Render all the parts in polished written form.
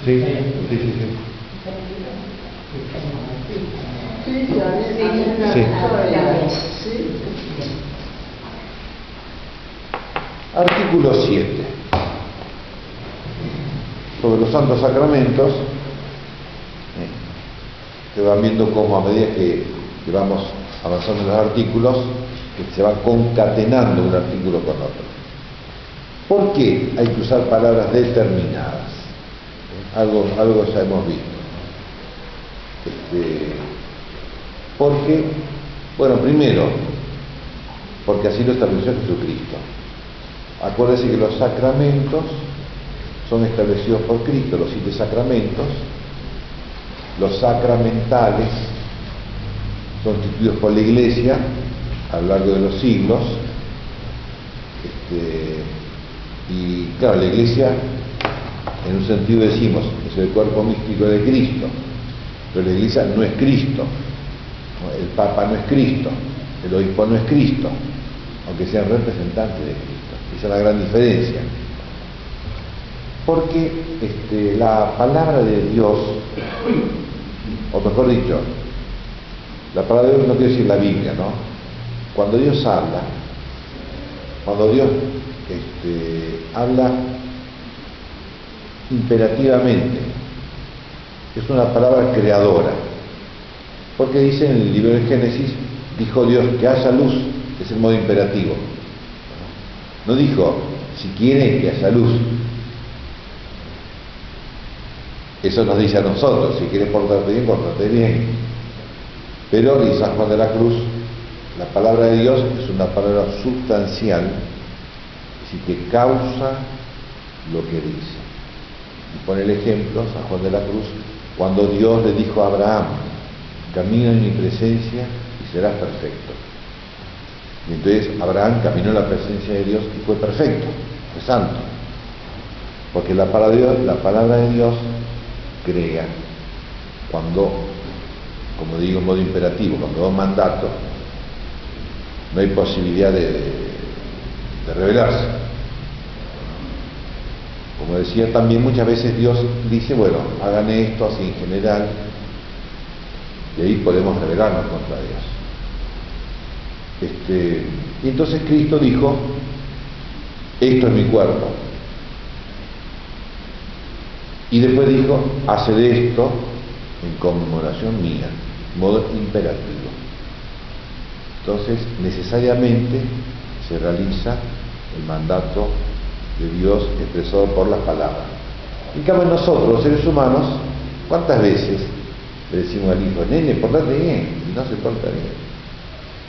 Sí, sí, sí, sí. Artículo 7. Sobre los santos sacramentos, que van viendo cómo a medida que vamos avanzando en los artículos, que se va concatenando un artículo con otro. ¿Por qué hay que usar palabras determinadas? Algo ya hemos visto. Porque, bueno, primero, porque así lo estableció Jesucristo. Acuérdense que los sacramentos son establecidos por Cristo, los 7 sacramentos. Los sacramentales son instituidos por la Iglesia a lo largo de los siglos. Y claro, la Iglesia, en un sentido decimos, es el cuerpo místico de Cristo, pero la Iglesia no es Cristo, el Papa no es Cristo, el obispo no es Cristo, aunque sean representantes de Cristo. Esa es la gran diferencia. Porque la palabra de Dios, o mejor dicho, la palabra de Dios no quiere decir la Biblia, ¿no? Cuando Dios habla, habla imperativamente, es una palabra creadora, porque dice en el libro de Génesis, dijo Dios que haya luz, es el modo imperativo. No dijo, si quiere que haya luz. Eso nos dice a nosotros, si quieres portarte bien, pórtate bien. Pero, dice San Juan de la Cruz, la palabra de Dios es una palabra sustancial, es decir, que causa lo que dice. Y pone el ejemplo, San Juan de la Cruz, cuando Dios le dijo a Abraham, camina en mi presencia y serás perfecto. Y entonces Abraham caminó en la presencia de Dios y fue perfecto, fue santo. Porque la palabra de Dios crea cuando, como digo en modo imperativo, cuando da un mandato, no hay posibilidad de rebelarse. Como decía también, muchas veces Dios dice, bueno, hagan esto así en general, y ahí podemos rebelarnos contra Dios. Y entonces Cristo dijo, esto es mi cuerpo. Y después dijo, haced esto en conmemoración mía, modo imperativo. Entonces, necesariamente se realiza el mandato de Dios expresado por las palabras. En cambio, nosotros, los seres humanos, ¿cuántas veces le decimos al hijo, nene, portate bien? Y no se porta bien.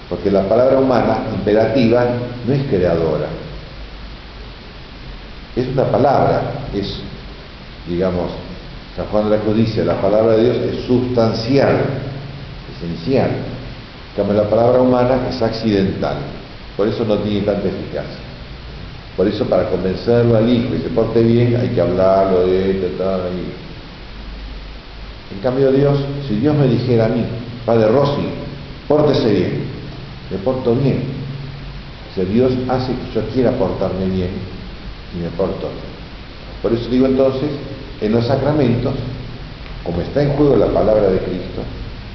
Porque la palabra humana, imperativa, no es creadora. Es una palabra, es, digamos, San Juan de la Cruz dice, la palabra de Dios es sustancial, esencial. En cambio, la palabra humana es accidental. Por eso no tiene tanta eficacia. Por eso, para convencerlo al hijo que se porte bien, hay que hablarlo de esto, tal, y... En cambio, Dios, si Dios me dijera a mí, Padre Rossi, pórtese bien, me porto bien. O sea, Dios hace que yo quiera portarme bien y me porto bien. Por eso digo entonces, en los sacramentos, como está en juego la palabra de Cristo,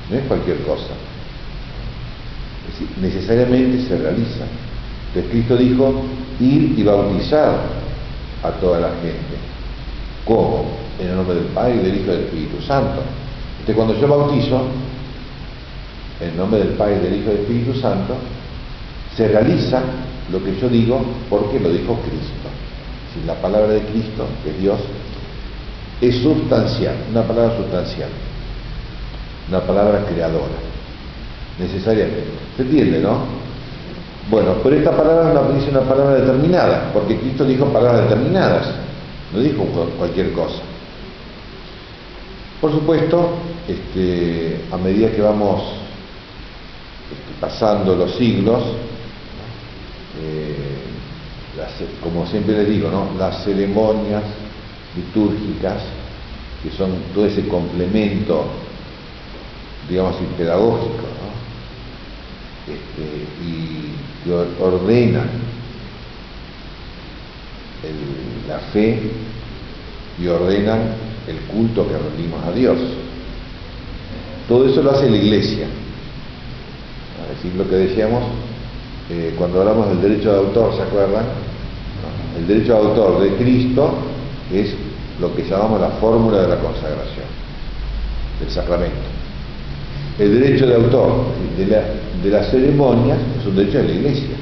no es cualquier cosa. Es decir, necesariamente se realiza. Entonces Cristo dijo, ir y bautizar a toda la gente. ¿Cómo? En el nombre del Padre, y del Hijo y del Espíritu Santo. Entonces cuando yo bautizo, en el nombre del Padre, del Hijo y del Espíritu Santo, se realiza lo que yo digo porque lo dijo Cristo. Si la palabra de Cristo, que es Dios, es sustancial, una palabra sustancial, una palabra creadora, necesariamente. ¿Se entiende, no? Bueno, pero esta palabra no dice una palabra determinada, porque Cristo dijo palabras determinadas, no dijo cualquier cosa. Por supuesto, a medida que vamos pasando los siglos, como siempre les digo, ¿no? Las ceremonias litúrgicas, que son todo ese complemento, digamos así, pedagógico, ¿no? Y que ordenan la fe, y ordenan el culto que rendimos a Dios. Todo eso lo hace la Iglesia. Es decir, lo que decíamos cuando hablamos del derecho de autor, ¿se acuerdan? El derecho de autor de Cristo es lo que llamamos la fórmula de la consagración, del sacramento. El derecho de autor de las ceremonias es un derecho de la Iglesia.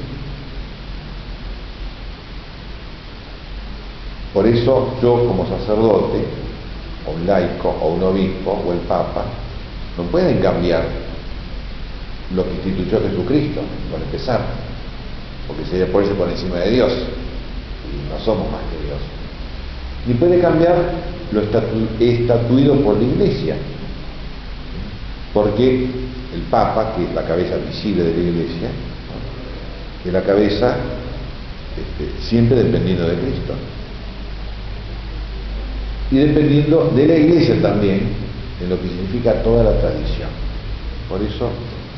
Por eso yo, como sacerdote, o un laico, o un obispo, o el Papa, no pueden cambiar lo que instituyó Jesucristo, por empezar, porque sería ponerse por encima de Dios, y no somos más que Dios. Ni puede cambiar lo estatuido por la Iglesia, porque el Papa, que es la cabeza visible de la Iglesia, es la cabeza siempre dependiendo de Cristo. Y dependiendo de la Iglesia también, en lo que significa toda la tradición. Por eso,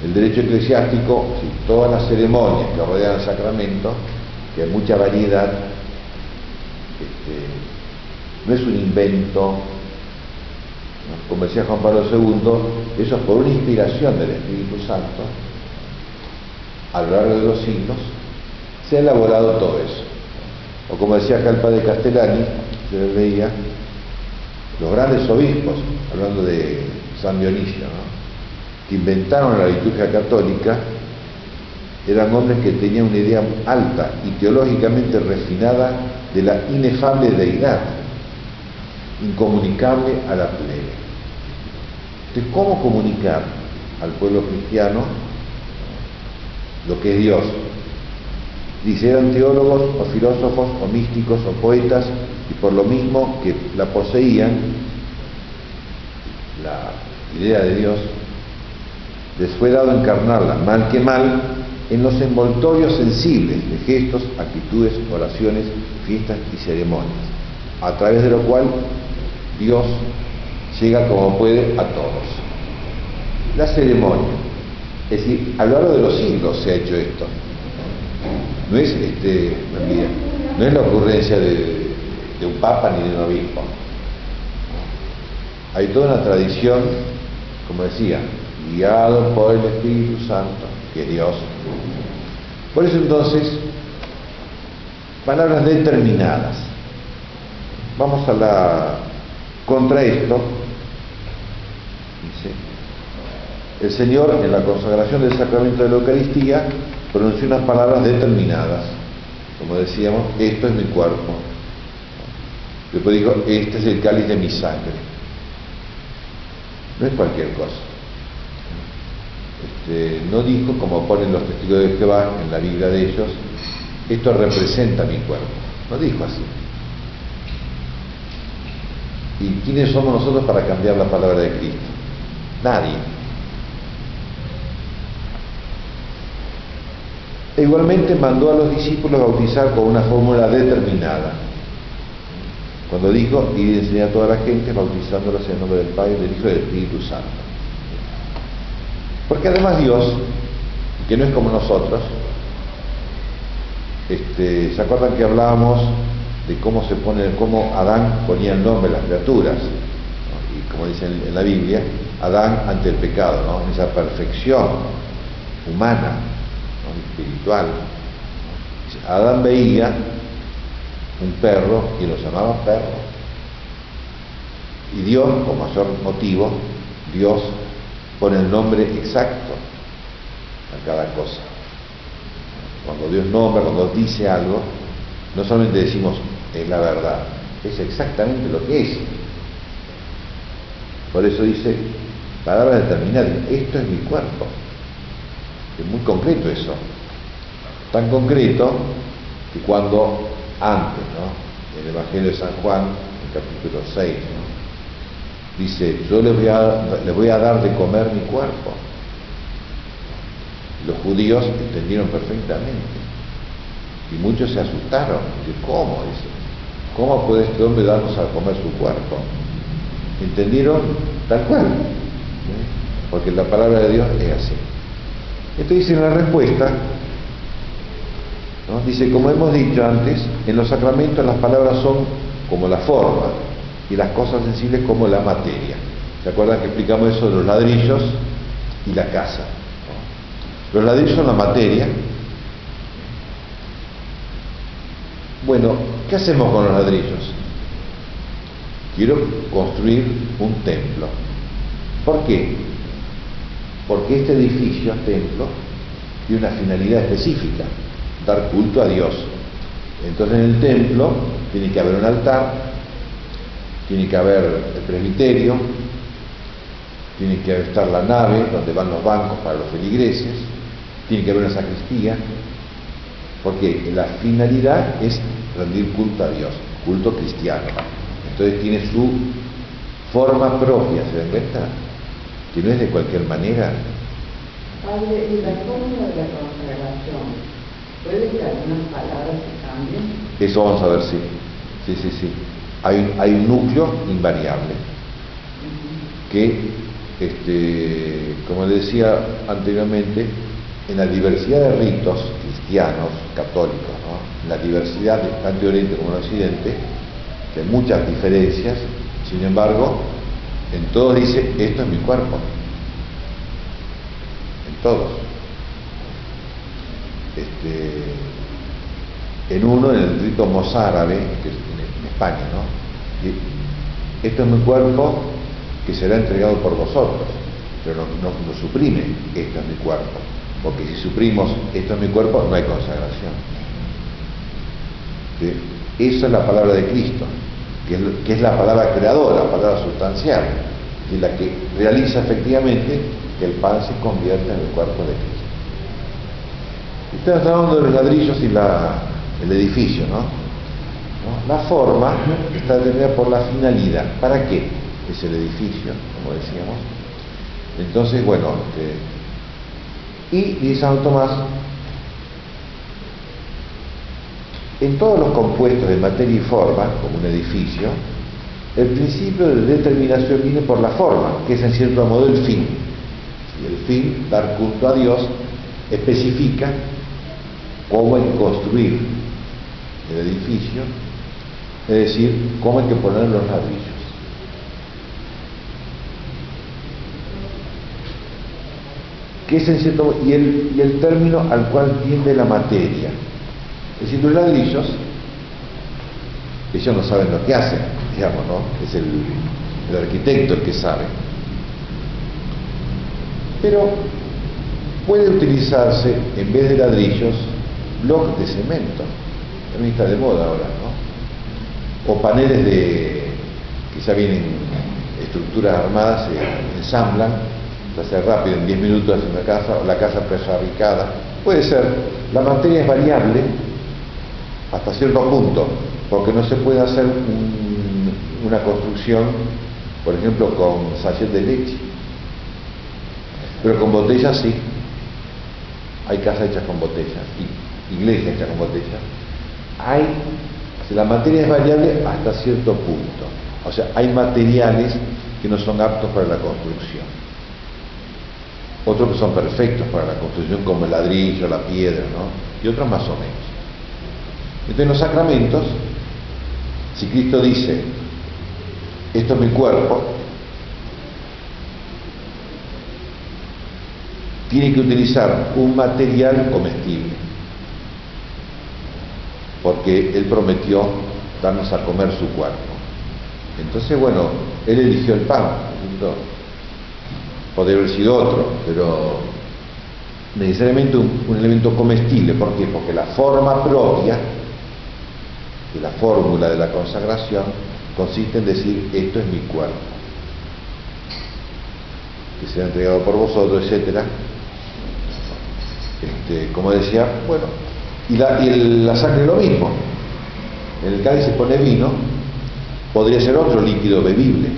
el derecho eclesiástico, todas las ceremonias que rodean el sacramento, que hay mucha variedad, no es un invento, ¿no? Como decía Juan Pablo II, eso es por una inspiración del Espíritu Santo, a lo largo de los siglos, se ha elaborado todo eso. O como decía acá el padre Castellani, se le leía, los grandes obispos, hablando de San Dionisio, ¿no?, que inventaron la liturgia católica, eran hombres que tenían una idea alta y teológicamente refinada de la inefable deidad, incomunicable a la plebe. Entonces, ¿cómo comunicar al pueblo cristiano lo que es Dios? Dice, eran teólogos o filósofos o místicos o poetas, y por lo mismo que la poseían, la idea de Dios, les fue dado encarnarla, mal que mal, en los envoltorios sensibles de gestos, actitudes, oraciones, fiestas y ceremonias, a través de lo cual Dios llega como puede a todos. La ceremonia, es decir, a lo largo de los siglos se ha hecho esto. No es no es la ocurrencia de un papa ni de un obispo. Hay toda una tradición, como decía, guiado por el Espíritu Santo, que es Dios. Por eso entonces, palabras determinadas. Vamos contra esto, dice, el Señor en la consagración del sacramento de la Eucaristía pronunció unas palabras determinadas, como decíamos, esto es mi cuerpo. Después dijo, este es el cáliz de mi sangre. No es cualquier cosa. No dijo, como ponen los testigos de Jehová en la Biblia de ellos, esto representa mi cuerpo. No dijo así. ¿Y quiénes somos nosotros para cambiar la palabra de Cristo? Nadie. E igualmente mandó a los discípulos bautizar con una fórmula determinada. Cuando dijo, y enseñar a toda la gente, bautizándolos en el nombre del Padre, del Hijo y del Espíritu Santo. Porque además Dios, que no es como nosotros, ¿se acuerdan que hablábamos de cómo Adán ponía el nombre a las criaturas? ¿No? Y como dice en la Biblia, Adán ante el pecado, ¿no?, en esa perfección humana, ¿no?, espiritual. Adán veía un perro y lo llamaba perro. Y Dios, con mayor motivo, Dios pone el nombre exacto a cada cosa. Cuando Dios nombra, cuando Dios dice algo, no solamente decimos es la verdad, es exactamente lo que es. Por eso dice palabras determinadas, esto es mi cuerpo. Es muy concreto eso, tan concreto que cuando antes, ¿no?, en el Evangelio de San Juan, en capítulo 6, ¿no?, dice, yo les voy a dar de comer mi cuerpo. Los judíos entendieron perfectamente y muchos se asustaron. ¿Cómo? Dice, ¿cómo puede este hombre darnos a comer su cuerpo? ¿Entendieron? Tal cual, porque la palabra de Dios es así. Entonces, en la respuesta, ¿no?, dice, como hemos dicho antes, en los sacramentos las palabras son como la forma, y las cosas sensibles como la materia. ¿Se acuerdan que explicamos eso de los ladrillos y la casa? Los ladrillos son la materia. Bueno, ¿qué hacemos con los ladrillos? Quiero construir un templo. ¿Por qué? Porque este edificio, templo, tiene una finalidad específica, dar culto a Dios. Entonces en el templo tiene que haber un altar, tiene que haber el presbiterio, tiene que estar la nave donde van los bancos para los feligreses, tiene que haber una sacristía, porque la finalidad es rendir culto a Dios, culto cristiano. Entonces tiene su forma propia, ¿se dan cuenta? Que no es de cualquier manera. Padre, ¿y la fórmula de la consagración puede que algunas palabras se cambien? Eso vamos a ver, sí. Sí. Hay un núcleo invariable que, como le decía anteriormente, en la diversidad de ritos cristianos, católicos, ¿no? En la diversidad de tanto Oriente como en Occidente, que hay muchas diferencias, sin embargo, en todos dice, esto es mi cuerpo. En todos. En uno, en el rito mozárabe, que es en España, ¿no? Y esto es mi cuerpo que será entregado por vosotros, pero no suprime, esto es mi cuerpo, porque si suprimos, esto es mi cuerpo, no hay consagración. Esa es la palabra de Cristo, que es la palabra creadora, la palabra sustancial, que es la que realiza efectivamente que el pan se convierta en el cuerpo de Cristo. Estamos hablando de los ladrillos y el edificio, ¿no? La forma está determinada por la finalidad. ¿Para qué es el edificio, como decíamos? Entonces, bueno, y dice Santo Tomás, en todos los compuestos de materia y forma, como un edificio, el principio de determinación viene por la forma, que es en cierto modo el fin. Y el fin, dar culto a Dios, especifica cómo hay que construir el edificio, es decir, cómo hay que poner los ladrillos. ¿Qué es en cierto modo? Y el término al cual tiende la materia. Es decir, los ladrillos, ellos no saben lo que hacen, digamos, ¿no? Es el arquitecto el que sabe. Pero puede utilizarse, en vez de ladrillos, bloques de cemento. También está de moda ahora, ¿no? O paneles que ya vienen estructuras armadas, se ensamblan, se hace rápido, en 10 minutos hace una casa, o la casa prefabricada. Puede ser, la materia es variable hasta cierto punto, porque no se puede hacer una construcción, por ejemplo, con sachet de leche, pero con botellas sí. Hay casas hechas con botellas, iglesias hechas con botellas. La materia es variable hasta cierto punto, o sea, hay materiales que no son aptos para la construcción, otros que son perfectos para la construcción, como el ladrillo, la piedra, ¿no? Y otros más o menos. Entonces, en los sacramentos, si Cristo dice, esto es mi cuerpo, tiene que utilizar un material comestible, porque Él prometió darnos a comer su cuerpo. Entonces, bueno, Él eligió el pan, ¿no? Podría haber sido otro, pero necesariamente un elemento comestible. ¿Por qué? Porque la forma propia de la fórmula de la consagración consiste en decir, esto es mi cuerpo, que será entregado por vosotros, etcétera. Como decía, bueno, y la sangre lo mismo. En el cáliz se pone vino, podría ser otro líquido bebible.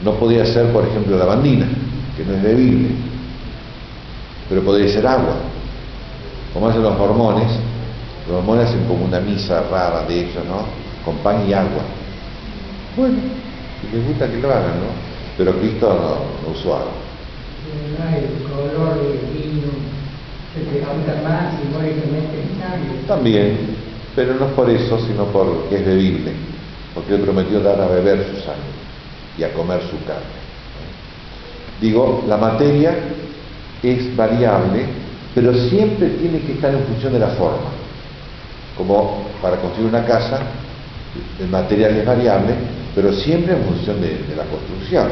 No podría ser, por ejemplo, lavandina, que no es bebible, pero podría ser agua, como hacen los mormones. Los mormones hacen como una misa rara de ellos, ¿no? Con pan y agua. Bueno, si les gusta que lo hagan, ¿no? Pero Cristo no usó agua. El color del vino se pregunta más simbólicamente en sangre. También, pero no es por eso, sino porque es bebible. porque Él prometió dar a beber su sangre y a comer su carne. Digo, la materia es variable, pero siempre tiene que estar en función de la forma. Como para construir una casa, el material es variable, pero siempre en función de la construcción.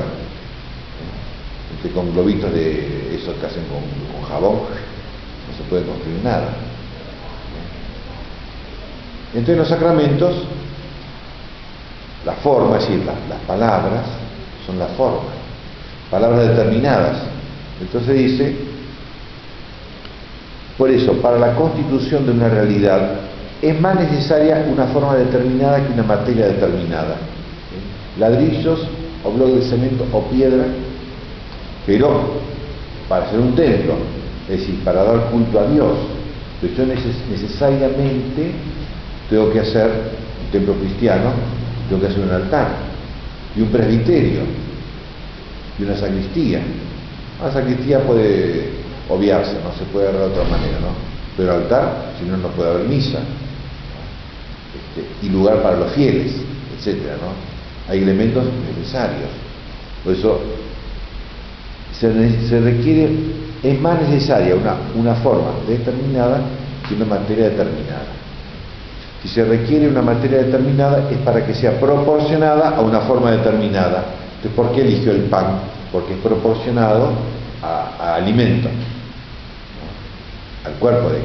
Con globitos de esos que hacen con jabón, no se puede construir nada. Entonces los sacramentos, la forma, es decir, las palabras son la forma, palabras determinadas. Entonces dice, por eso, para la constitución de una realidad es más necesaria una forma determinada que una materia determinada. Ladrillos o bloques de cemento o piedra, pero para hacer un templo, es decir, para dar culto a Dios, pues yo necesariamente tengo que hacer un templo cristiano, tengo que hacer un altar, y un presbiterio, y una sacristía. La sacristía puede obviarse, no se puede dar de otra manera, ¿no? Pero altar, si no, no puede haber misa, y lugar para los fieles, etcétera, ¿no? Hay elementos necesarios. Por eso se requiere, es más necesaria una forma determinada que una materia determinada. Si se requiere una materia determinada es para que sea proporcionada a una forma determinada. Entonces, ¿por qué eligió el pan? Porque es proporcionado a alimento, ¿no? Al cuerpo de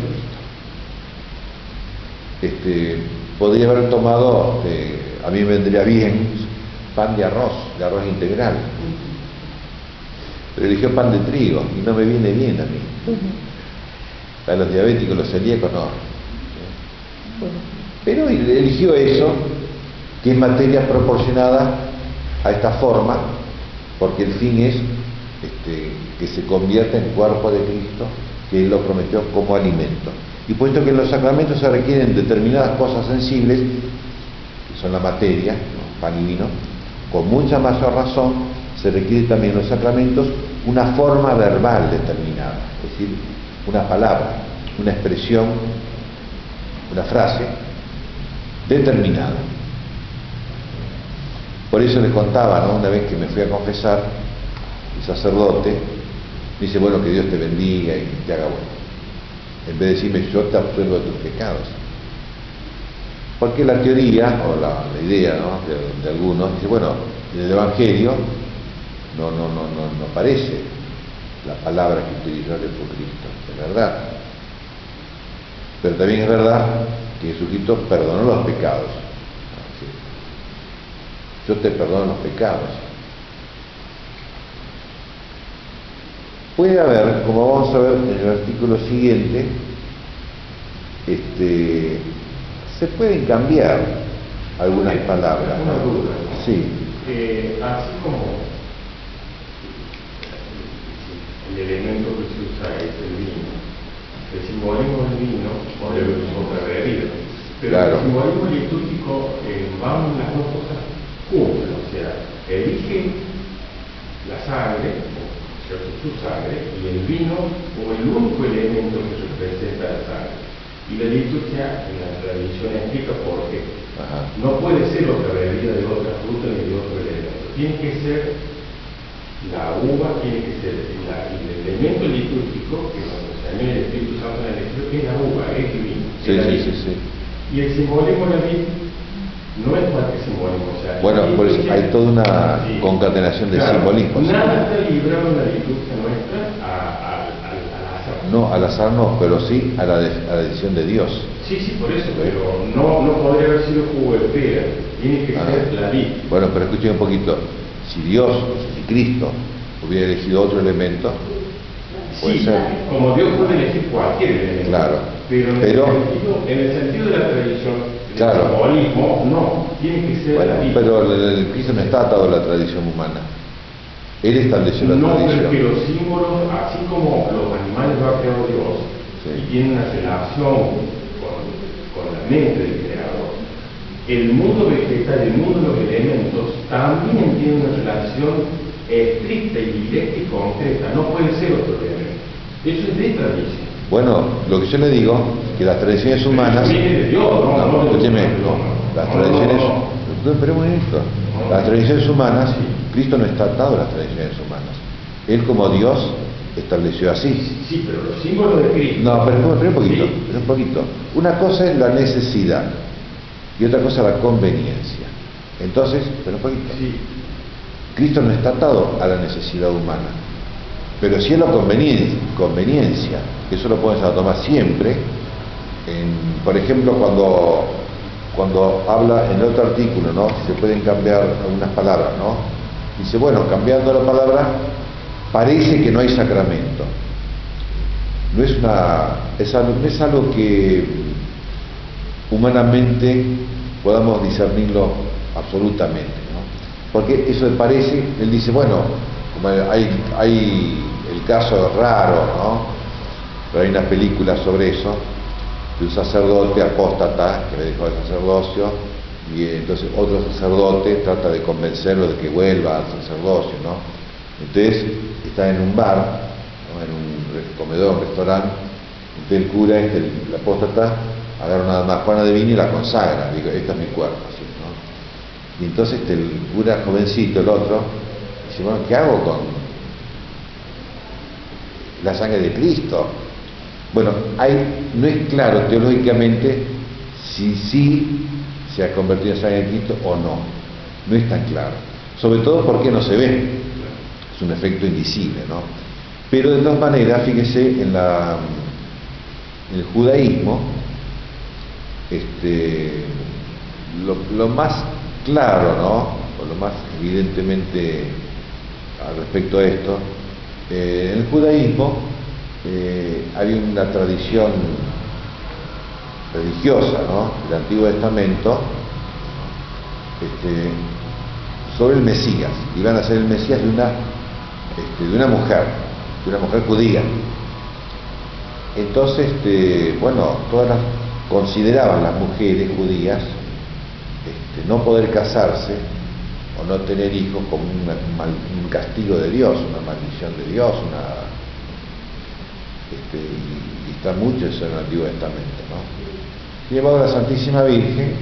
Cristo. Podría haber tomado, a mí me vendría bien, pan de arroz integral. Pero eligió pan de trigo y no me viene bien a mí. Para los diabéticos, los celíacos, no. Pero eligió eso, que es materia proporcionada a esta forma, porque el fin es que se convierta en cuerpo de Cristo, que Él lo prometió como alimento. Y puesto que en los sacramentos se requieren determinadas cosas sensibles, que son la materia, ¿no? Pan y vino, con mucha mayor razón se requiere también en los sacramentos una forma verbal determinada, es decir, una palabra, una expresión, una frase determinada. Por eso les contaba, ¿no? Una vez que me fui a confesar, el sacerdote me dice, bueno, que Dios te bendiga y te haga bueno. En vez de decirme, yo te absuelvo de tus pecados. Porque la teoría, o la idea, ¿no? de algunos, dice, bueno, en el Evangelio no aparece la palabra que utilizó Jesucristo, es verdad. Pero también es verdad que Jesucristo perdonó los pecados. Yo te perdono los pecados. Puede haber, como vamos a ver en el artículo siguiente, se pueden cambiar algunas palabras. Una duda. Sí. Así como el elemento que se usa es el vino, el simbolismo del vino o de otra bebida, pero claro. El simbolismo litúrgico van las dos cosas juntas, o sea, elige la sangre, su sangre, y el vino como el único elemento que representa la sangre. Y la liturgia en la tradición explica por qué. No puede ser otra bebida de otra fruta ni de otro elemento. Tiene que ser la uva, tiene que ser el elemento litúrgico que nos enseñó el Espíritu Santo en la lectura, que es la uva, es el vino. Sí. Y el simbolismo de la vid no es cualquier simbolismo. O sea, bueno, por eso hay toda una concatenación de simbolismos. Nada está librado en la liturgia nuestra al azar. No, al azar no, pero sí a la decisión de Dios. Sí, por eso, pero no podría haber sido jugo de pera, tiene que ser la vid. Bueno, pero escuchen un poquito. Si Dios, si Cristo hubiera elegido otro elemento, puede ser. Como Dios puede elegir cualquier elemento. Claro. Pero en el sentido de la tradición, claro. El simbolismo, no, tiene que ser bueno, la vid. pero el Cristo no está atado a la tradición humana. Él estableció la tradición. No, pero los símbolos, así como los animales lo ha creado Dios, y tienen una relación con la mente del creador, el mundo vegetal, el mundo de los elementos, también tiene una relación estricta y directa y concreta, no puede ser otro elemento. Eso es de tradición. Bueno, lo que yo le digo, que las tradiciones humanas... Viene de Dios, escúcheme, las tradiciones... No, pero un momento. Las tradiciones humanas, Cristo no está atado a las tradiciones humanas. Él como Dios estableció así. Sí, pero los símbolos de Cristo. No, pero un poquito, Sí. pero un poquito. Una cosa es la necesidad y otra cosa la conveniencia. Entonces, pero un poquito. Sí. Cristo no está atado a la necesidad humana, pero sí a la conveniencia, que eso lo puedes tomar siempre. Por ejemplo, cuando habla en otro artículo, ¿no? Se pueden cambiar algunas palabras, ¿no? Dice, bueno, cambiando la palabra, parece que no hay sacramento. No es algo que humanamente podamos discernirlo absolutamente, ¿no? Porque eso de parece, él dice, bueno, como hay el caso raro, ¿no? Pero hay una película sobre eso, de un sacerdote apóstata que le dejó el sacerdocio, y entonces otro sacerdote trata de convencerlo de que vuelva al sacerdocio, ¿no? Entonces está en un bar, ¿no? En un comedor, un restaurante, entonces el cura, el apóstata, agarra una manzana de vino y la consagra, digo, este es mi cuerpo, así, ¿no? Y entonces el cura jovencito, el otro, dice, bueno, ¿qué hago con la sangre de Cristo? Bueno, no es claro teológicamente si sí se ha convertido en sangre de Cristo o no. No es tan claro. Sobre todo porque no se ve. Es un efecto invisible, ¿no? Pero de todas maneras, fíjese, en el judaísmo, lo más claro, ¿no? O lo más evidentemente al respecto a esto, en el judaísmo había una tradición religiosa, ¿no? Del Antiguo Testamento, sobre el Mesías. Iban a ser el Mesías de una mujer judía. Entonces, bueno, consideraban las mujeres judías no poder casarse o no tener hijos como un castigo de Dios, una maldición de Dios, y está mucho eso en el Antiguo Testamento, ¿no? Sin embargo, la Santísima Virgen,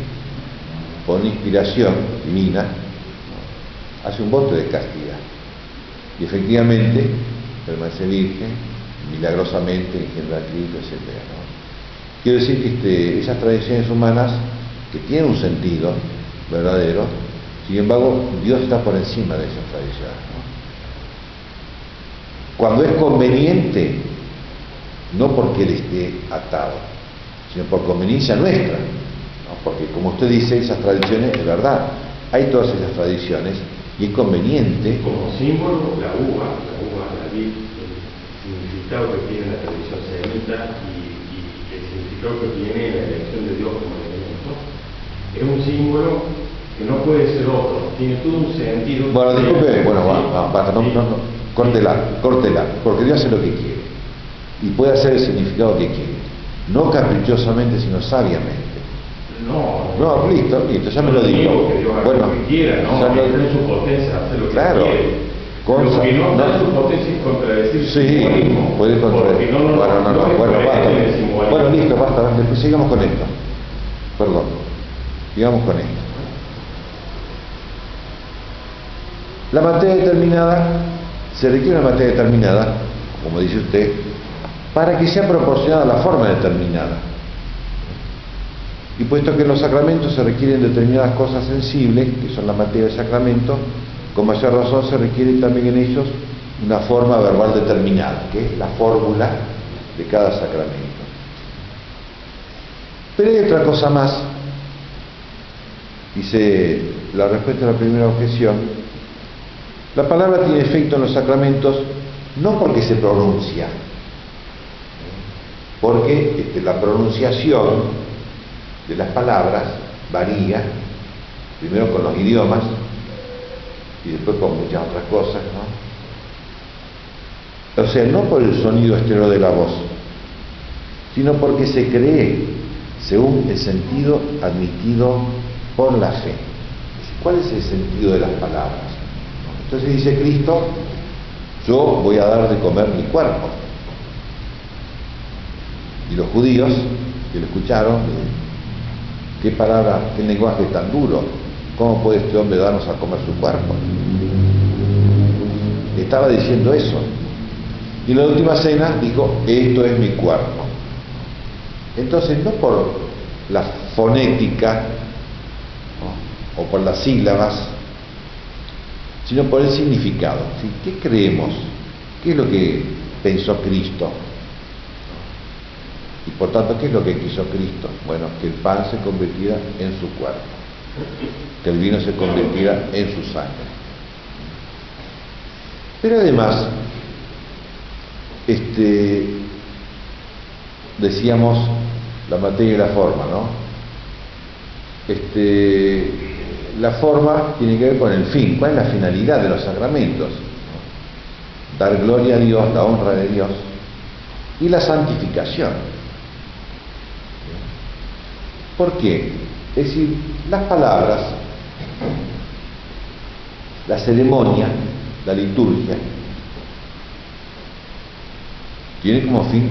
por inspiración divina, ¿no? Hace un voto de castidad y efectivamente permanece virgen, milagrosamente engendra a Cristo, etc., ¿no? Quiero decir que esas tradiciones humanas que tienen un sentido verdadero, sin embargo, Dios está por encima de esas tradiciones, ¿no? Cuando es conveniente, no porque Él esté atado, sino por conveniencia nuestra, ¿no? Porque, como usted dice, esas tradiciones, es verdad, hay todas esas tradiciones, y es conveniente. Como símbolo, la uva, la vid, el significado que tiene la tradición semita y el significado que tiene la elección de Dios como elemento, es un símbolo que no puede ser otro, tiene todo un sentido. Bueno, disculpe, bueno, basta, no, córtela, porque Dios hace lo que quiere, y puede hacer el significado que quiere, no caprichosamente, sino sabiamente. No, listo, ya me lo dijo. Bueno, lo que quiera, ¿no? Está en su potencia, hacer lo que quiere. Lo que no está en su potencia es contradecir su simbolismo. Puede contradecir. Bueno, listo, basta, sigamos con esto. Perdón, sigamos con esto. La materia determinada, se requiere una materia determinada, como dice usted, para que sea proporcionada a la forma determinada. Y puesto que en los sacramentos se requieren determinadas cosas sensibles, que son la materia del sacramento, con mayor razón se requiere también en ellos una forma verbal determinada, que es la fórmula de cada sacramento. Pero hay otra cosa más. Dice la respuesta a la primera objeción: la palabra tiene efecto en los sacramentos no porque se pronuncia, porque la pronunciación de las palabras varía, primero con los idiomas y después con muchas otras cosas, ¿no? O sea, no por el sonido exterior de la voz, sino porque se cree según el sentido admitido por la fe. ¿Cuál es el sentido de las palabras? Entonces dice Cristo: yo voy a dar de comer mi cuerpo. Y los judíos que lo escucharon, qué palabra, qué lenguaje tan duro, ¿cómo puede este hombre darnos a comer su cuerpo? Estaba diciendo eso. Y en la última cena dijo, esto es mi cuerpo. Entonces, no por la fonética, ¿no?, o por las sílabas, sino por el significado. ¿Sí? ¿Qué creemos? ¿Qué es lo que pensó Cristo? Y por tanto, ¿qué es lo que quiso Cristo? Bueno, que el pan se convirtiera en su cuerpo, que el vino se convirtiera en su sangre. Pero además, decíamos la materia y la forma, ¿no? La forma tiene que ver con el fin. ¿Cuál es la finalidad de los sacramentos? Dar gloria a Dios, la honra de Dios, y la santificación. ¿Por qué? Es decir, las palabras, la ceremonia, la liturgia, tiene como fin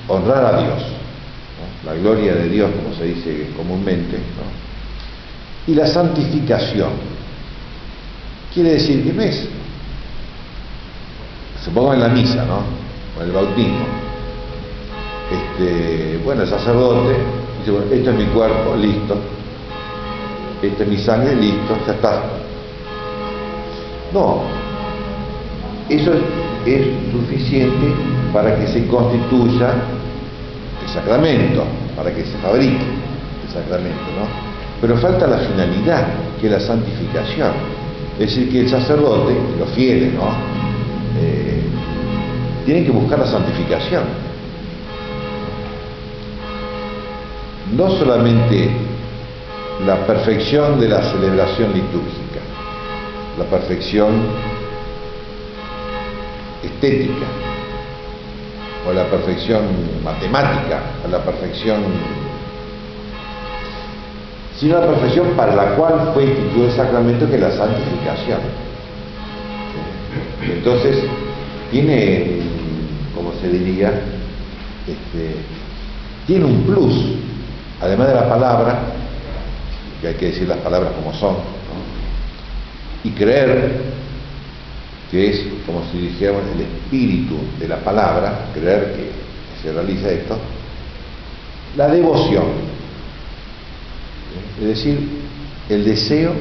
honrar a Dios, ¿no?, la gloria de Dios, como se dice comúnmente, ¿no? Y la santificación quiere decir que no es, supongamos en la misa, ¿no?, o en el bautismo, bueno, el sacerdote dice, bueno, esto es mi cuerpo, listo, esta es mi sangre, listo, ya está. No, eso es suficiente para que se constituya el sacramento, para que se fabrique el sacramento, ¿no? Pero falta la finalidad, que es la santificación. Es decir, que el sacerdote, los fieles, ¿no?, tienen que buscar la santificación. No solamente la perfección de la celebración litúrgica, la perfección estética, o la perfección matemática, o la perfección, sino la perfección para la cual fue instituido el sacramento, que es la santificación. Entonces, tiene, como se diría, tiene un plus, además de la palabra, que hay que decir las palabras como son, ¿no?, y creer, que es, como si dijéramos, el espíritu de la palabra, creer que se realiza esto, la devoción, es decir, el deseo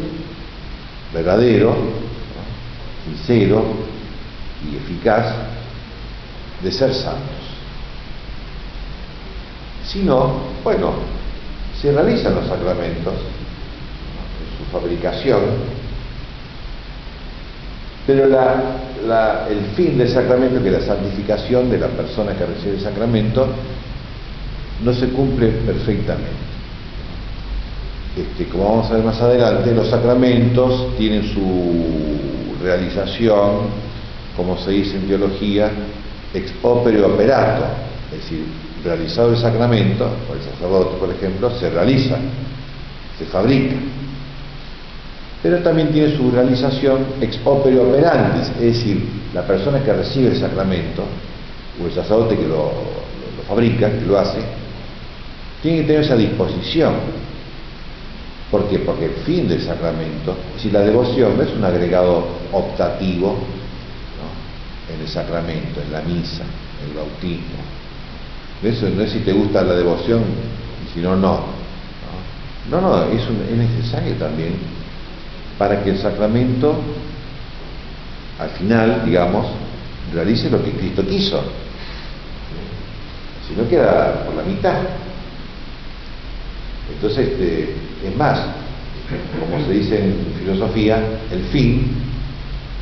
verdadero, ¿no?, sincero y eficaz de ser santos. Si no, bueno, se realizan los sacramentos, ¿no?, en su fabricación, pero el fin del sacramento, que es la santificación de la persona que recibe el sacramento, no se cumple perfectamente. Como vamos a ver más adelante, los sacramentos tienen su realización, como se dice en teología, ex opere operato, es decir, realizado el sacramento, por el sacerdote, por ejemplo, se realiza, se fabrica. Pero también tiene su realización ex opere operantis, es decir, la persona que recibe el sacramento, o el sacerdote que lo fabrica, que lo hace, tiene que tener esa disposición. ¿Por qué? Porque el fin del sacramento, si la devoción no es un agregado optativo, ¿no?, en el sacramento, en la misa, en el bautismo. Eso no es si te gusta la devoción y si no, no. No, es necesario también para que el sacramento, al final, digamos, realice lo que Cristo quiso. Si no, queda por la mitad. Entonces, es más, como se dice en filosofía, el fin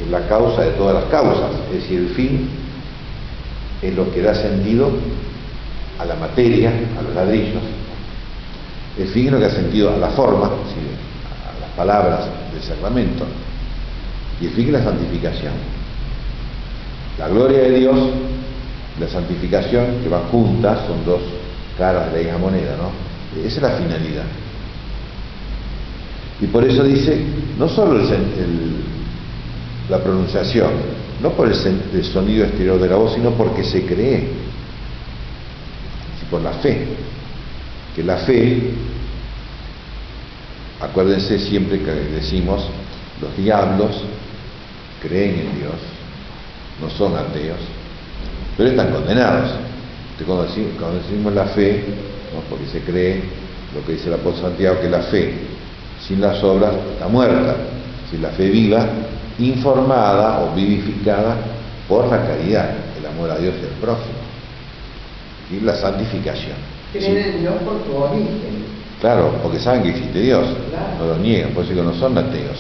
es la causa de todas las causas. Es decir, el fin es lo que da sentido a la materia, a los ladrillos. El fin es lo que da sentido a la forma, ¿sí?, a las palabras del sacramento. Y el fin es la santificación. La gloria de Dios, la santificación, que van juntas, son dos caras de la misma moneda, ¿no? Esa es la finalidad. Y por eso dice, no solo la pronunciación, no por el sonido exterior de la voz, sino porque se cree, por la fe, que la fe Acuérdense siempre que decimos, los diablos creen en Dios, no son ateos, pero están condenados. Entonces, cuando decimos la fe, ¿no? Porque se cree lo que dice el apóstol Santiago, que la fe sin las obras está muerta. Si la fe viva, informada o vivificada por la caridad, el amor a Dios y al prójimo, y la santificación. Creen en Dios por su origen. Claro, porque saben que existe Dios, Claro. no lo niegan, por eso que no son ateos.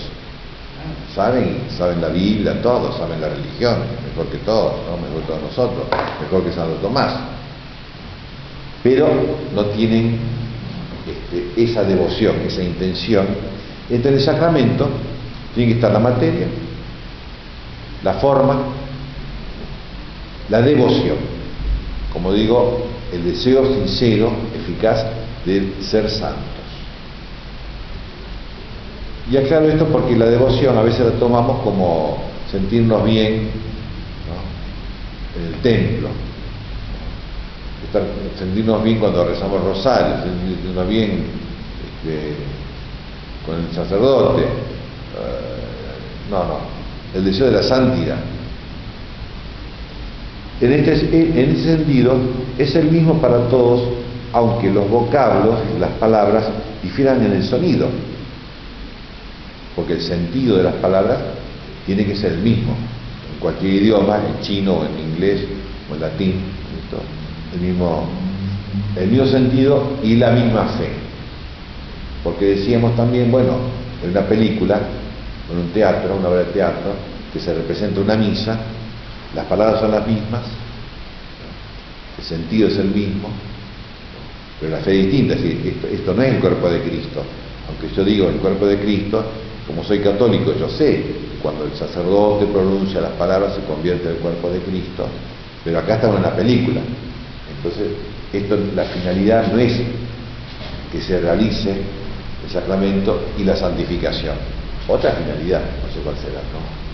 Saben la Biblia, todos, saben la religión, mejor que todos, ¿no? Mejor que todos nosotros, mejor que Santo Tomás. Pero no tienen esa devoción, esa intención. Entre el sacramento tiene que estar la materia, la forma, la devoción. Como digo, el deseo sincero, eficaz de ser santos. Y aclaro esto porque la devoción a veces la tomamos como sentirnos bien, ¿no? En el templo, sentirnos bien cuando rezamos rosarios, sentirnos bien con el sacerdote. No, el deseo de la santidad. En ese sentido, es el mismo para todos, aunque los vocablos y las palabras difieran en el sonido, porque el sentido de las palabras tiene que ser el mismo, en cualquier idioma, en chino, en inglés o en latín, ¿listo? El mismo sentido y la misma fe. Porque decíamos también, bueno, en una película, en un teatro, una obra de teatro, que se representa una misa, las palabras son las mismas, el sentido es el mismo, pero la fe es distinta. Es decir, esto no es el cuerpo de Cristo. Aunque yo digo el cuerpo de Cristo, como soy católico, yo sé que cuando el sacerdote pronuncia las palabras se convierte en el cuerpo de Cristo, pero acá estamos en la película. Entonces, la finalidad no es que se realice el sacramento y la santificación. Otra finalidad, no sé cuál será, ¿no?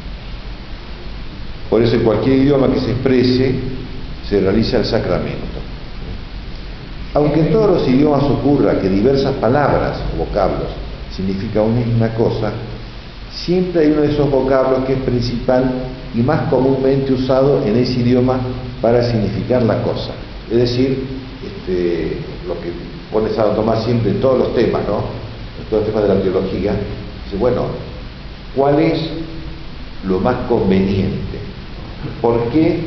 Por eso en cualquier idioma que se exprese, se realiza el sacramento. Aunque en todos los idiomas ocurra que diversas palabras o vocablos significan una misma cosa, siempre hay uno de esos vocablos que es principal y más comúnmente usado en ese idioma para significar la cosa. Es decir, lo que pone Santo Tomás siempre en todos los temas, ¿no? En todos los temas de la teología, dice, bueno, ¿cuál es lo más conveniente? ¿Por qué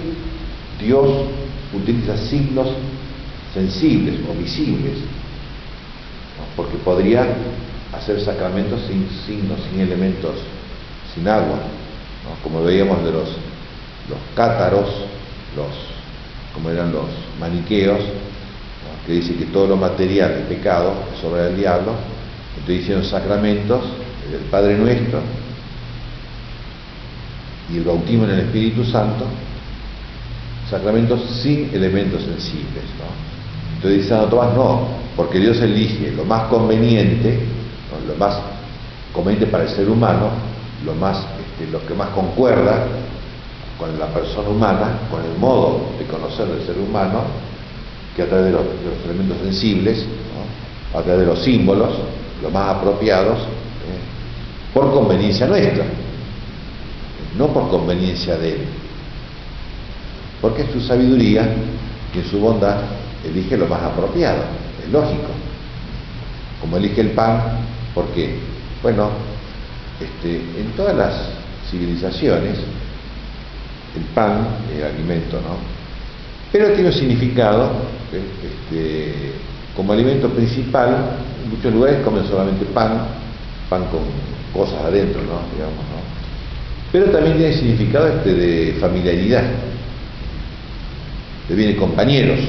Dios utiliza signos sensibles o visibles? ¿No? Porque podría hacer sacramentos sin signos, sin elementos, sin agua, ¿no? Como veíamos de los cátaros, como eran los maniqueos, ¿no? Que dice que todo lo material es pecado, es obra del diablo. Entonces hicieron sacramentos, el Padre Nuestro y el bautismo en el Espíritu Santo, sacramentos sin elementos sensibles, ¿no? Entonces dice Santo Tomás, no, porque Dios elige lo más conveniente, ¿no? Lo más conveniente para el ser humano, lo que más concuerda con la persona humana, con el modo de conocer del ser humano, que a través de los elementos sensibles, ¿no? A través de los símbolos, los más apropiados, por conveniencia nuestra, no por conveniencia de Él, porque es su sabiduría que en su bondad elige lo más apropiado, es lógico. Como elige el pan, ¿por qué? Bueno, en todas las civilizaciones el pan es alimento, ¿no? Pero tiene un significado, como alimento principal. En muchos lugares comen solamente pan con cosas adentro, ¿no? Digamos, ¿no? Pero también tiene significado de familiaridad, de bienes compañeros.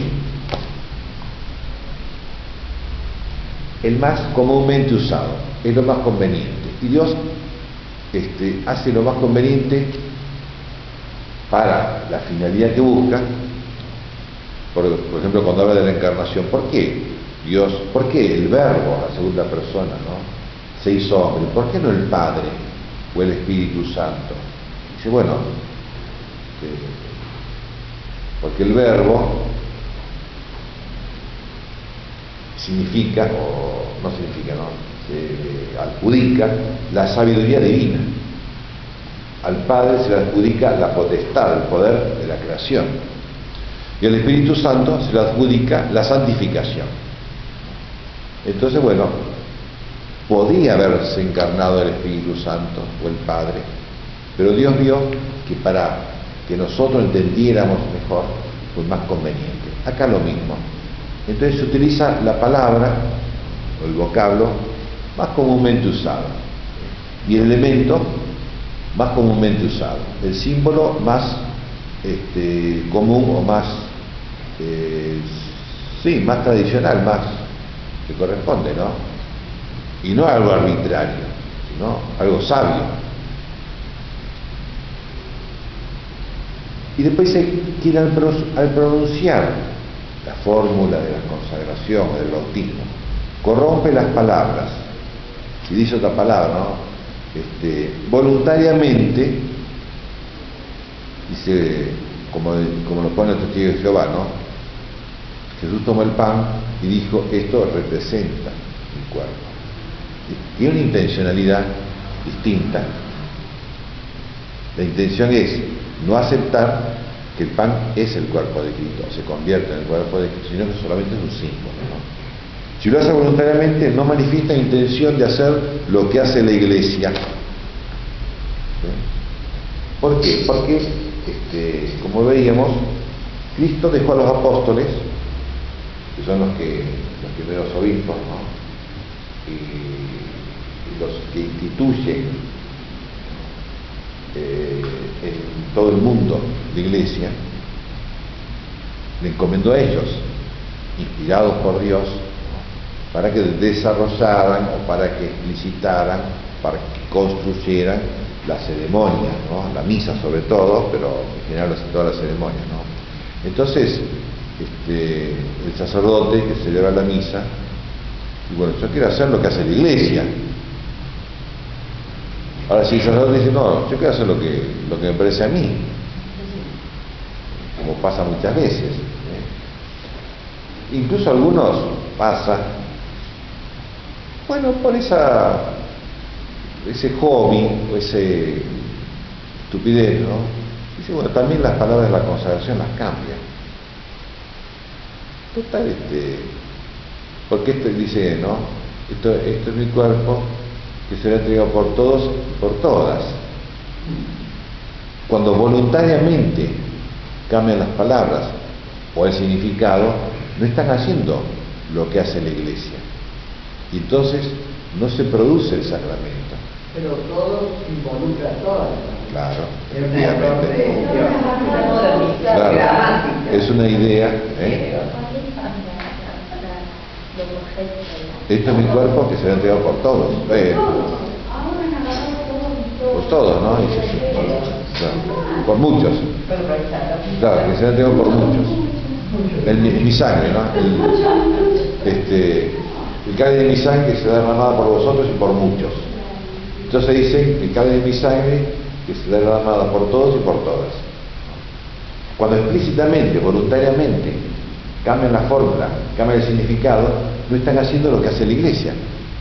El más comúnmente usado, es lo más conveniente. Y Dios hace lo más conveniente para la finalidad que busca. Por ejemplo, cuando habla de la encarnación, ¿por qué Dios, por qué el Verbo, la segunda persona, ¿no? Se hizo hombre? ¿Por qué no el Padre o el Espíritu Santo? Dice, bueno, porque el Verbo significa, o no significa, ¿no? adjudica la sabiduría divina. Al Padre se le adjudica la potestad, el poder de la creación. Y al Espíritu Santo se le adjudica la santificación. Entonces, bueno, podía haberse encarnado el Espíritu Santo o el Padre, pero Dios vio que para que nosotros entendiéramos mejor, fue más conveniente. Acá lo mismo. Entonces se utiliza la palabra o el vocablo más comúnmente usado y el elemento más comúnmente usado, el símbolo más común o más más tradicional, más que corresponde, ¿no? Y no algo arbitrario, sino algo sabio. Y después que al pronunciar la fórmula de la consagración o del bautismo, corrompe las palabras. Y dice otra palabra, ¿no? Voluntariamente, dice, como lo pone el testigo de Jehová, ¿no? Jesús tomó el pan y dijo, esto representa mi cuerpo. Tiene una intencionalidad distinta. La intención es no aceptar que el pan es el cuerpo de Cristo, se convierte en el cuerpo de Cristo, sino que solamente es un símbolo, ¿no? Si lo hace voluntariamente, no manifiesta intención de hacer lo que hace la Iglesia. ¿Sí? ¿Por qué? Porque, como veíamos, Cristo dejó a los apóstoles, que son los primeros obispos, ¿no? y los que instituyen en todo el mundo la Iglesia, le encomendó a ellos, inspirados por Dios, para que desarrollaran o para que explicitaran, para que construyeran la ceremonia, ¿no? La misa sobre todo, pero en general todas las ceremonias, ¿no? Entonces, el sacerdote que celebra la misa, y bueno, yo quiero hacer lo que hace la Iglesia. Ahora, si el sacerdote dice, no, yo quiero hacer lo que me parece a mí, como pasa muchas veces, incluso algunos pasa, bueno, por ese hobby o ese estupidez, ¿no? Dice, bueno, también las palabras de la consagración las cambian. Total, porque dice, ¿no? Esto es mi cuerpo que será entregado por todos y por todas. Cuando voluntariamente cambian las palabras o el significado, no están haciendo lo que hace la Iglesia. Y entonces no se produce el sacramento. Pero todo involucra a todas. Claro, Es un error de claro, gramática. es una idea, Esto es mi cuerpo que será entregado por todos. Por todos, ¿no? Dice, sí, claro, por muchos. Claro, que será entregado por muchos. Mi sangre, ¿no? El cáliz de mi sangre será derramada por vosotros y por muchos. Entonces dice, el cáliz de mi sangre que será derramada por todos y por todas. Cuando explícitamente, voluntariamente, cambian la fórmula, cambian el significado, no están haciendo lo que hace la Iglesia.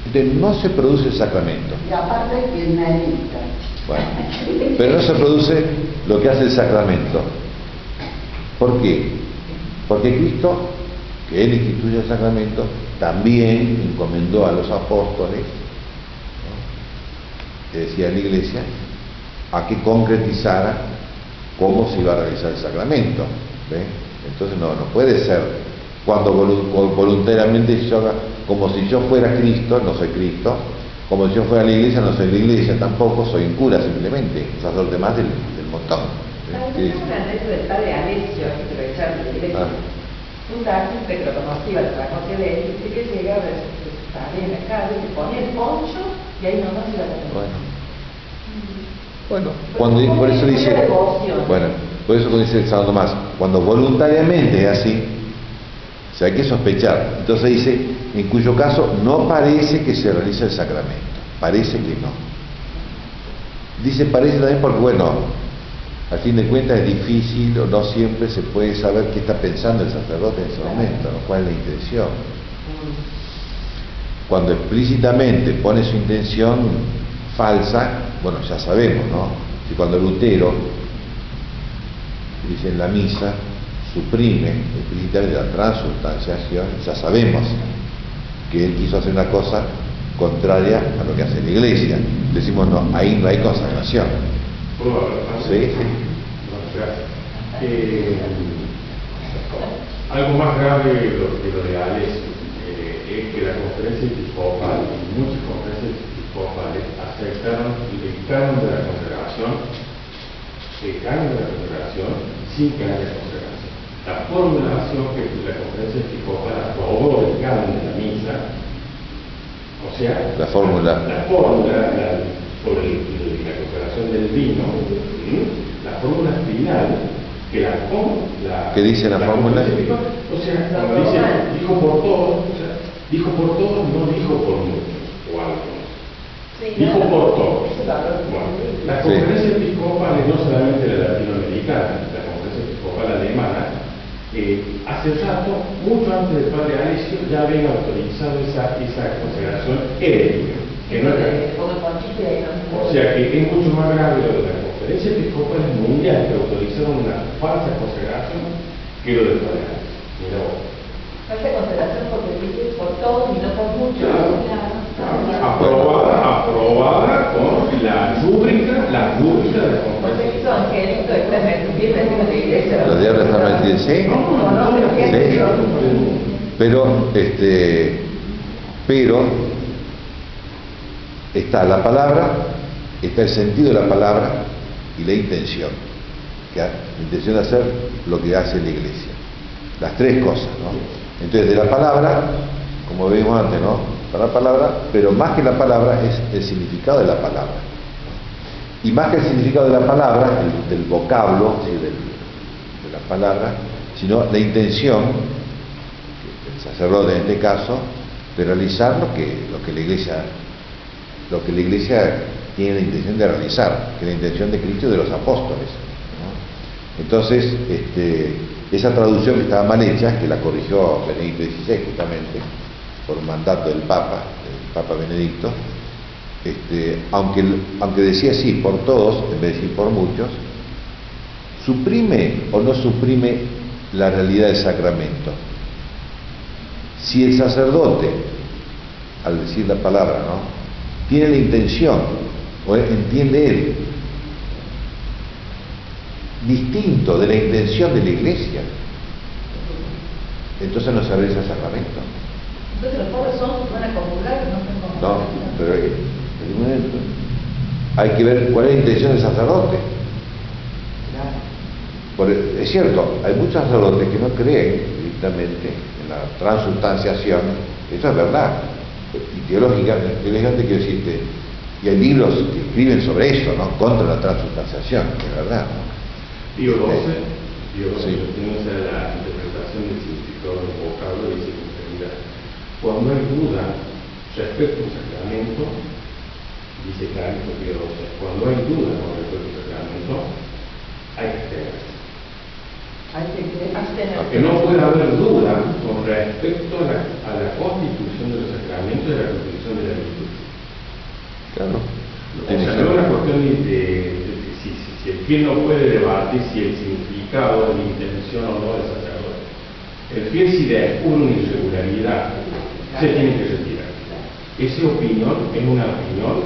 Entonces no se produce el sacramento. Y aparte quien medita. Bueno, pero no se produce lo que hace el sacramento. ¿Por qué? Porque Cristo, que Él instituye el sacramento, también encomendó a los apóstoles, ¿no? Que decía la Iglesia, a que concretizara cómo se iba a realizar el sacramento. ¿Ve? Entonces no puede ser cuando voluntariamente yo haga, como si yo fuera Cristo, no soy Cristo, como si yo fuera la Iglesia, no soy la Iglesia tampoco, soy un cura simplemente, un sacerdote más del montón. Hay un anécdota del padre Alessio, que te lo echaron de la iglesia. Un taxista que lo conocía, la conocía de él, dice que llegaba, salía en la calle, se ponía el poncho y ahí nomás iba a la Bueno, por eso dice, bueno, por eso dice el Santo Tomás, cuando voluntariamente es así, o sea, hay que sospechar. Entonces dice, en cuyo caso no parece que se realice el sacramento, parece que no. Dice parece también porque, bueno, al fin de cuentas es difícil o no siempre se puede saber qué está pensando el sacerdote en ese momento, ¿no? Cuál es la intención. Cuando explícitamente pone su intención falsa, bueno, ya sabemos, ¿no? Si cuando Lutero dice en la misa, suprime explícitamente la transubstanciación, ya sabemos que él quiso hacer una cosa contraria a lo que hace la Iglesia. Decimos, no, ahí no hay consagración. ¿Sí? Bueno, gracias. Algo más grave que lo de Alessio es que la conferencia episcopal y muchas conferencias episcopales aceptaron y dictaron de la consagración, sin que haya consagración. La formulación que la conferencia episcopal aprobó del canon de la misa, o sea, la fórmula sobre la consagración del vino, la fórmula final que ¿qué dice la fórmula? O sea, cuando dice dijo por todos, o sea, dijo por todos, no dijo por muchos o algunos. Sí, dijo por todos. Bueno, las conferencias episcopales, no solamente la latinoamericana, la conferencia episcopal alemana, hace rato, mucho antes del padre Alessio, ya habían autorizado esa consagración herética. O sea que es mucho más grave lo de la conferencia episcopal mundial que autorizaron una falsa consagración que lo del padre Alessio. Mira vos. Falsa consagración porque dice por todos y no por muchos. Aprobada con la rúbrica de la conferencia. Los diablos están metidos, ¿sí? Sí. Pero está la palabra, está el sentido de la palabra y la intención. La intención de hacer lo que hace la Iglesia. Las tres cosas, ¿no? Entonces, de la palabra, como vimos antes, ¿no? Para la palabra, pero más que la palabra es el significado de la palabra. Y más que el significado de la palabra, del vocablo, ¿sí? de la palabra, sino la intención, el sacerdote en este caso, de realizar lo que la Iglesia tiene la intención de realizar, que es la intención de Cristo y de los apóstoles, ¿no? Entonces, esa traducción que estaba mal hecha, que la corrigió Benedicto XVI justamente, por mandato del Papa Benedicto, aunque decía sí por todos, en vez de decir por muchos, ¿suprime o no suprime la realidad del sacramento? Si el sacerdote, al decir la palabra, ¿no?, tiene la intención, o entiende él, distinto de la intención de la Iglesia, entonces no se realiza el sacramento. Entonces los pobres van a comulgar y no están comulgando. No, pero en un momento hay que ver cuál es la intención del sacerdote. Es cierto, hay muchos sacerdotes que no creen directamente en la transubstanciación, eso es verdad, y teológicamente quiero decirte, y hay libros que escriben sobre eso, ¿no?, contra la transubstanciación, es verdad, ¿no? Pío XII, tenemos la interpretación del significado del vocablo, dice con claridad: cuando hay duda respecto a un sacramento, dice clarito Pío XII, cuando hay duda con respecto a un sacramento, hay que abstenerse. Porque no puede haber duda con respecto a la constitución de los sacramentos y a la constitución de la liturgia. Claro. O sea, no es una cuestión de si el fiel no puede debatir si el significado, la intención o no del sacerdote. El fiel, si descubre una irregularidad, se tiene que retirar. Esa opinión es una opinión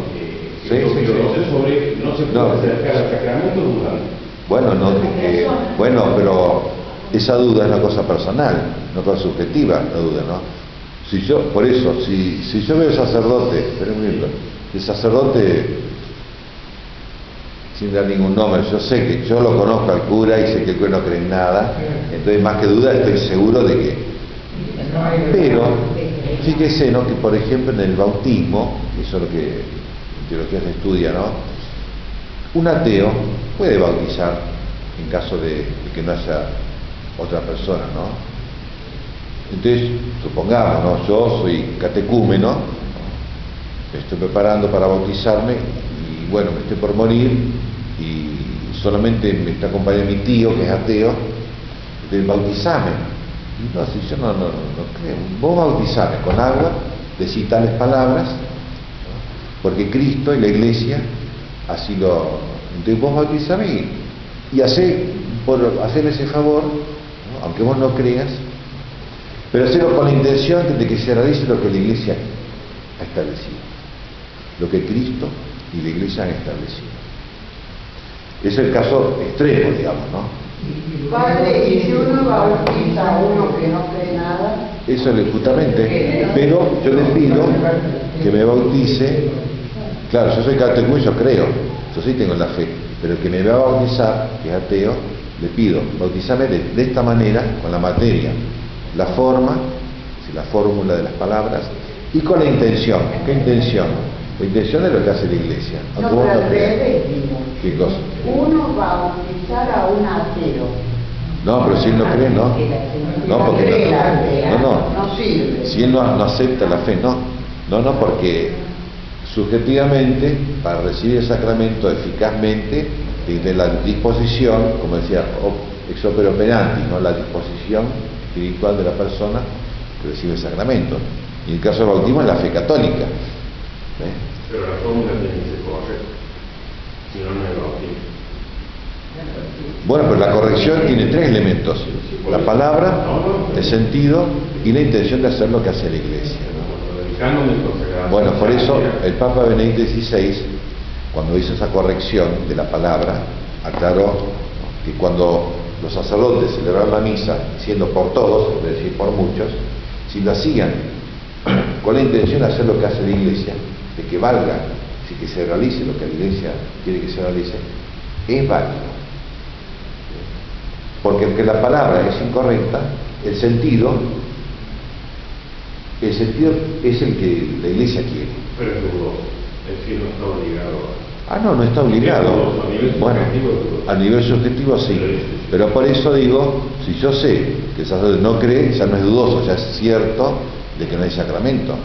sobre no se puede acercar al sacramento dudando. Bueno, pero esa duda es una cosa personal, no cosa subjetiva, la duda, ¿no? Si yo veo sacerdote, el sacerdote, sin dar ningún nombre, yo sé que yo lo conozco al cura y sé que el cura no cree en nada, entonces más que duda estoy seguro de que. Pero fíjese, ¿no?, que por ejemplo en el bautismo, eso es lo que en teología se estudia, ¿no?, un ateo puede bautizar en caso de que no haya otra persona, ¿no? Entonces, supongamos, ¿no?, yo soy catecúmeno, me estoy preparando para bautizarme y bueno, me estoy por morir y solamente me está acompañando mi tío que es ateo, de bautizarme. Y no, si yo no creo, vos bautizarme con agua decir tales palabras, ¿no? Porque Cristo y la Iglesia así lo... Entonces vos bautizame y hacerme ese favor, ¿no? Aunque vos no creas, pero hacerlo con la intención de que se realice lo que la Iglesia ha establecido, lo que Cristo y la Iglesia han establecido. Es el caso extremo, digamos, ¿no? Padre, y si uno bautiza a uno que no cree nada, Eso es justamente, pero yo le pido que me bautice. Claro, yo soy católico y yo creo, yo sí tengo la fe, pero el que me va a bautizar, que es ateo, le pido, bautizarme de esta manera, con la materia, la forma, la fórmula de las palabras, y con la intención. ¿Qué intención? La intención es lo que hace la Iglesia. no, Aunque vos pero no al creas. revés, digo. ¿Qué cosa? Uno bautizar a un ateo. No, pero si él no cree, no. No, porque cree la no. fe, no sirve. Si él no acepta la fe, no. No, porque subjetivamente, para recibir el sacramento eficazmente, de la disposición, como decía, ex opere operandi, ¿no? La disposición espiritual de la persona que recibe el sacramento. Y en el caso del bautismo es la fe católica. Pero la fórmula tiene que ser correcta, si no, no es bautismo. Bueno, pero la corrección tiene tres elementos: la palabra, el sentido y la intención de hacer lo que hace la Iglesia, ¿no? Bueno, por eso el Papa Benedicto XVI, cuando hizo esa corrección de la palabra, aclaró que cuando los sacerdotes celebraban la misa siendo por todos, es decir, por muchos, si lo hacían con la intención de hacer lo que hace la Iglesia, de que valga, si que se realice lo que la Iglesia quiere que se realice, es válido. Porque aunque la palabra es incorrecta, el sentido es el que la Iglesia quiere. Pero es dudoso, es decir, no está obligado. No está obligado. A nivel Bueno, subjetivo, a nivel subjetivo sí. Pero por eso digo, si yo sé que el sacerdote no cree, ya no es dudoso, ya es cierto de que no hay sacramento.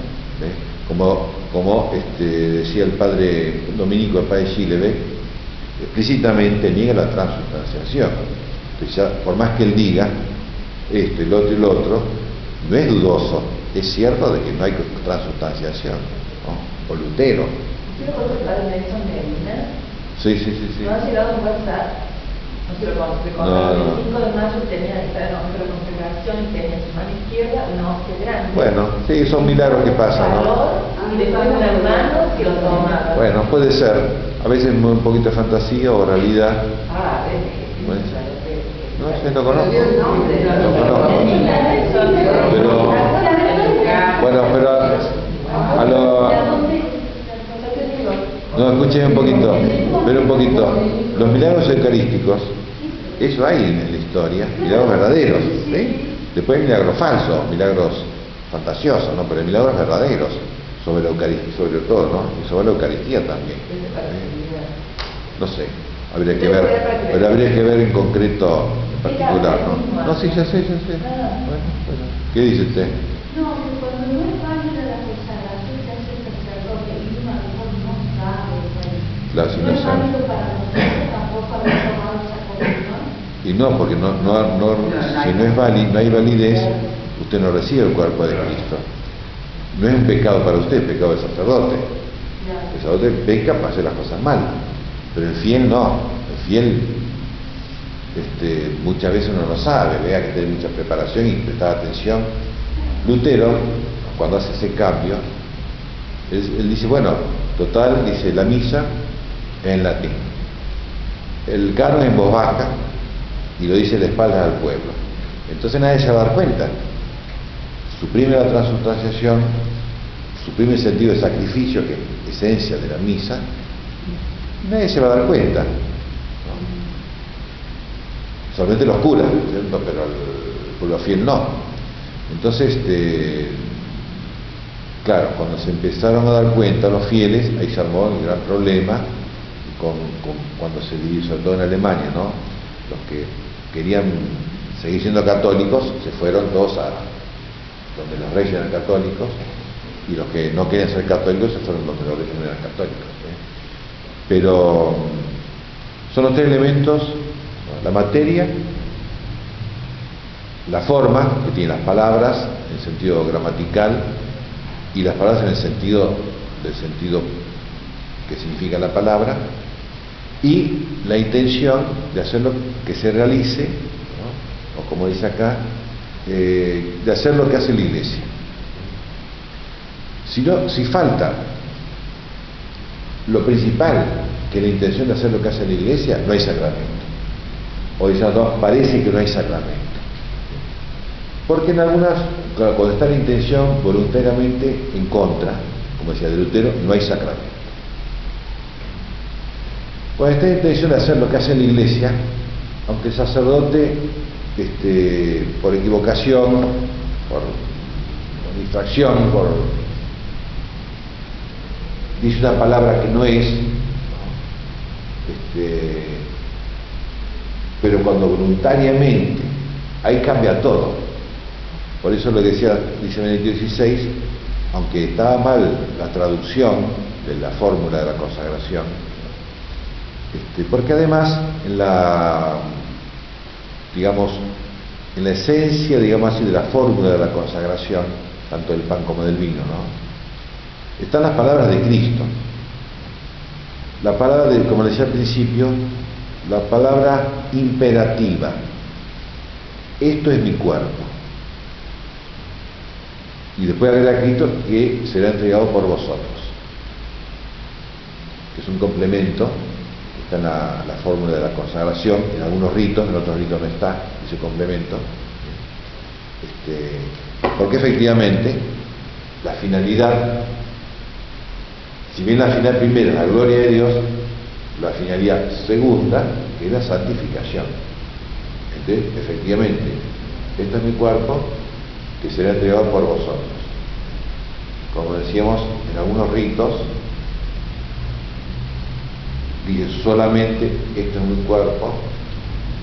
Como decía el padre dominico, el padre Gileve, explícitamente niega la transubstanciación. Entonces ya, por más que él diga esto, el otro y lo otro, no es dudoso, es cierto de que no hay transubstanciación, ¿no? O Lutero. Quiero volver a la Nelson Medina. Sí. ¿No ha llegado un WhatsApp? No se lo conté. No. El 5 de mayo tenía que estar en otra congregación y tenía en su mano izquierda una hostia grande. Bueno, sí, son milagros que pasan, ¿no? Y después una hermano que lo tomaba. Bueno, puede ser, a veces un poquito de fantasía o realidad. Bueno, no sé, lo conozco. Lo conozco. Pero a lo... No, escuchen un poquito, pero un poquito. Los milagros eucarísticos, eso hay en la historia, milagros verdaderos, ¿sí? Después hay milagros falsos, milagros fantasiosos, ¿no? Pero hay milagros verdaderos sobre la Eucaristía, sobre todo, ¿no? Y sobre la Eucaristía también. No sé, habría que ver, pero habría que ver en concreto, en particular, ¿no? No, sí, ya sé. Bueno. ¿Qué dice usted? No, que cuando no es válida la consagración que hace el sacerdote y uno a lo mejor no sabe, Claro, si no no es sabe. válido para nosotros tampoco haber tomado esa comunión. Y no, porque si no es no hay validez, usted no recibe el cuerpo de Cristo. No es un pecado para usted, es pecado del sacerdote. El sacerdote peca para hacer las cosas mal, pero el fiel no. El fiel muchas veces uno no sabe, vea que tiene mucha preparación y prestar atención. Lutero, cuando hace ese cambio, él dice, bueno, total, dice la misa en latín, el canon en voz baja, y lo dice de espaldas al pueblo. Entonces nadie se va a dar cuenta. Suprime la transubstanciación, suprime el sentido de sacrificio, que es esencia de la misa, nadie se va a dar cuenta, ¿no? Solamente los curas, ¿cierto? Pero el pueblo fiel no. Entonces, claro, cuando se empezaron a dar cuenta los fieles, ahí se armó el gran problema cuando se dividió, sobre todo en Alemania, ¿no? Los que querían seguir siendo católicos se fueron todos a donde los reyes eran católicos, y los que no querían ser católicos se fueron donde los reyes no eran católicos, ¿eh? Pero son los tres elementos: la materia, la forma, que tiene las palabras en sentido gramatical, y las palabras en el sentido que significa la palabra, y la intención de hacerlo que se realice, ¿no? O como dice acá, de hacer lo que hace la iglesia. Si falta lo principal, que es la intención de hacer lo que hace la iglesia, no hay sacramento. O diciendo, no, parece que no hay sacramento. Porque en algunas, claro, cuando está la intención voluntariamente en contra, como decía de Lutero, no hay sacramento. Cuando está la intención de hacer lo que hace la iglesia, aunque el sacerdote, por equivocación, por distracción, dice una palabra que no es, pero cuando voluntariamente, ahí cambia todo. Por eso lo que dice Benedicto XVI, aunque estaba mal la traducción de la fórmula de la consagración, porque además en la esencia, digamos así, de la fórmula de la consagración, tanto del pan como del vino, ¿no?, están las palabras de Cristo. La palabra, como le decía al principio, la palabra imperativa. Esto es mi cuerpo. Y después agrega a Cristo que será entregado por vosotros. Que es un complemento, está en la fórmula de la consagración, en algunos ritos, en otros ritos no está ese complemento. Porque efectivamente, la finalidad, si bien la finalidad primera es la gloria de Dios, la finalidad segunda es la santificación. Entonces, efectivamente, este es mi cuerpo que será entregado por vosotros. Como decíamos, en algunos ritos dice solamente esto es mi cuerpo,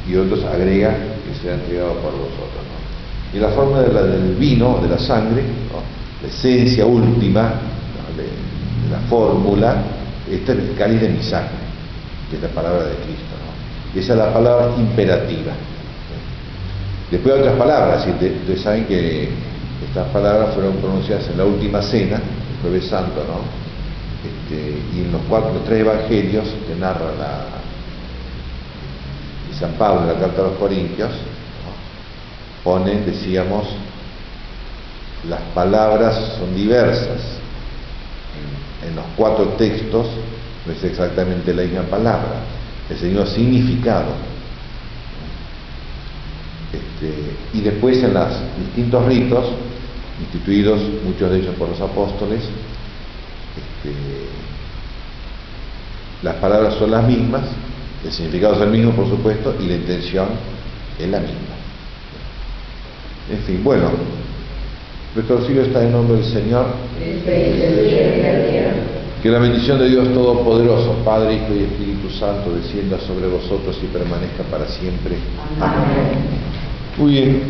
y otros agregan que será entregado por vosotros, ¿no? Y la forma del vino, de la sangre, ¿no?, la esencia última, ¿no?, de la fórmula, este es el cáliz de mi sangre, que es la palabra de Cristo, ¿no? Y esa es la palabra imperativa. Después hay otras palabras, y ustedes saben que estas palabras fueron pronunciadas en la última cena, el Jueves Santo, ¿no? Y en los tres evangelios que narra San Pablo en la carta a los Corintios, ¿no?, ponen, decíamos, las palabras son diversas. En los 4 textos no es exactamente la misma palabra, es el mismo significado. Y después en los distintos ritos, instituidos muchos de ellos por los apóstoles, las palabras son las mismas, el significado es el mismo, por supuesto, y la intención es la misma. En fin, bueno, nuestro auxilio está en nombre del Señor. Que la bendición de Dios Todopoderoso, Padre, Hijo y Espíritu Santo, descienda sobre vosotros y permanezca para siempre. Amén. Muy bien.